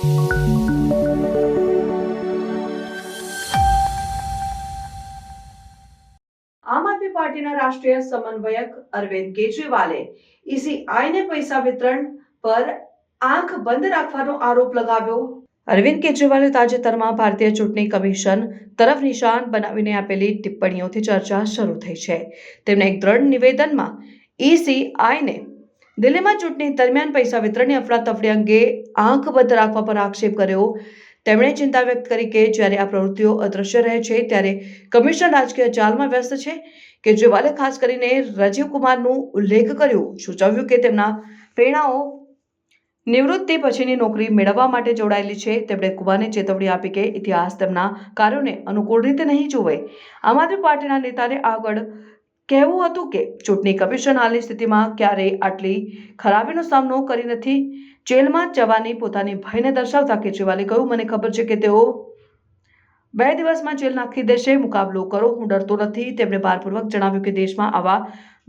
આમ આદમી પાર્ટીના રાષ્ટ્રીય સમન્વયક અરવિંદ કેજરીવાલે ઈસીઆઈને પૈસા વિતરણ પર આંખ બંધ રાખવાનો આરોપ લગાવ્યો। અરવિંદ કેજરીવાલે તાજેતરમાં ભારતીય ચૂંટણી કમિશન તરફ નિશાન બનાવીને આપેલી ટિપ્પણીઓથી ચર્ચા શરૂ થઈ છે। તેમણે એક દ્રઢ નિવેદનમાં ઈસીઆઈને દિલ્હીમાં ચૂંટણી દરમિયાન પૈસા વિતરણની અફરાતફરી અંગે આંખ બંધ રાખવા પર આક્ષેપ કર્યો। તેમણે ચિંતા વ્યક્ત કરી કે જ્યારે આ પ્રવૃત્તિઓ અદ્રશ્ય રહે છે ત્યારે કમિશન રાજકીય ચાલમાં વ્યસ્ત છે। કેજરીવાલે ખાસ કરીને રાજીવ કુમારનું ઉલ્લેખ કર્યો, સૂચવ્યું કે તેમના પ્રેરણાઓ નિવૃત્તિ પછીની નોકરી મેળવવા માટે જોડાયેલી છે। તેમણે કુમારને ચેતવણી આપી કે ઇતિહાસ તેમના કાર્યોને અનુકૂળ રીતે નહીં જોવે। આમ આદમી પાર્ટીના નેતાને આગળ કહેવું હતું કે ચૂંટણી કમિશન હાલની સ્થિતિમાં ક્યારેય આટલી ખરાબીનો સામનો કરી નથી। જેલમાં જવાની પોતાની ભયને દર્શાવતા કેજરીવાલે કહ્યું, મને ખબર છે કે તેઓ 2 દિવસમાં જેલ નાખી દેશે। મુકાબલો કરો, હું ડરતો નથી। તેમણે ભારપૂર્વક જણાવ્યું કે દેશમાં આવા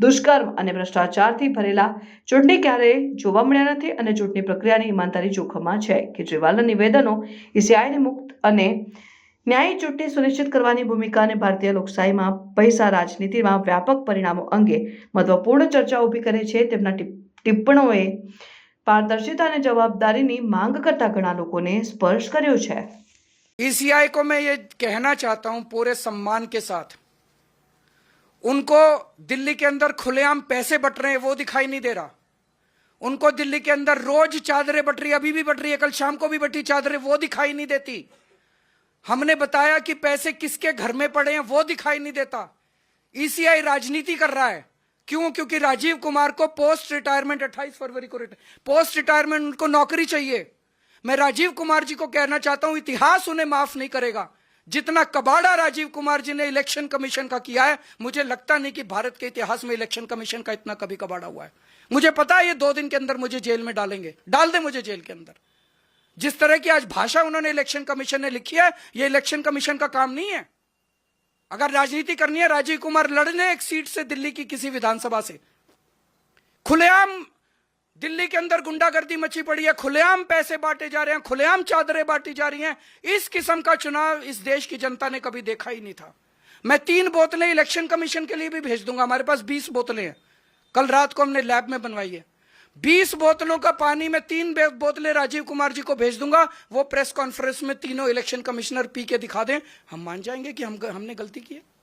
દુષ્કર્મ અને ભ્રષ્ટાચારથી ભરેલા ચૂંટણી ક્યારેય જોવા મળ્યા નથી અને ચૂંટણી પ્રક્રિયાની ઈમાનદારી જોખમમાં છે। કેજરીવાલના નિવેદનો ઈસીઆઈને મુક્ત અને ન્યાયી ચૂંટણી સુનિશ્ચિત કરવાની ભૂમિકા અને ભારતીય લોકશાહીમાં પૈસા રાજનીતિમાં વ્યાપક પરિણામો અંગે મહત્વપૂર્ણ ચર્ચા ઊભી કરે છે। તેમના ટિપ્પણીઓએ पारदर्शिता અને જવાબદારીની માંગ કરતા ઘણા લોકોને સ્પર્શ કર્યો છે। ईसीआई को मैं ये कहना चाहता हूं पूरे सम्मान के साथ, उनको दिल्ली के अंदर खुलेआम पैसे बट रहे हैं वो दिखाई नहीं दे रहा। उनको दिल्ली के अंदर रोज चादरें बट रही, अभी भी बट रही है, कल शाम को भी बटी चादरें, वो दिखाई नहीं देती। हमने बताया कि पैसे किसके घर में पड़े हैं वो दिखाई नहीं देता। ईसीआई राजनीति कर रहा है। क्यों? क्योंकि राजीव कुमार को पोस्ट रिटायरमेंट 28 फरवरी को पोस्ट रिटायरमेंट उनको नौकरी चाहिए। मैं राजीव कुमार जी को कहना चाहता हूं, इतिहास उन्हें माफ नहीं करेगा। जितना कबाड़ा राजीव कुमार जी ने इलेक्शन कमीशन का किया है, मुझे लगता नहीं कि भारत के इतिहास में इलेक्शन कमीशन का इतना कभी कबाड़ा हुआ है। मुझे पता है ये 2 दिन के अंदर मुझे जेल में डालेंगे, डाल दे मुझे जेल के अंदर। जिस तरह की आज भाषा उन्होंने इलेक्शन कमीशन ने लिखी है, ये इलेक्शन कमीशन का काम नहीं है। अगर राजनीति करनी है, राजीव कुमार लड़ने एक सीट से दिल्ली की किसी विधानसभा से। खुलेआम दिल्ली के अंदर गुंडागर्दी मची पड़ी है, खुलेआम पैसे बांटे जा रहे हैं, खुलेआम चादरें बांटी जा रही हैं। इस किस्म का चुनाव इस देश की जनता ने कभी देखा ही नहीं था। मैं 3 बोतलें इलेक्शन कमीशन के लिए भी भेज दूंगा। हमारे पास 20 बोतलें हैं, कल रात को हमने लैब में बनवाई है। 20 बोतलों का पानी में 3 बोतलें राजीव कुमार जी को भेज दूंगा। वो प्रेस कॉन्फ्रेंस में तीनों इलेक्शन कमिश्नर पी के दिखा दें, हम मान जाएंगे कि हमने गलती की है।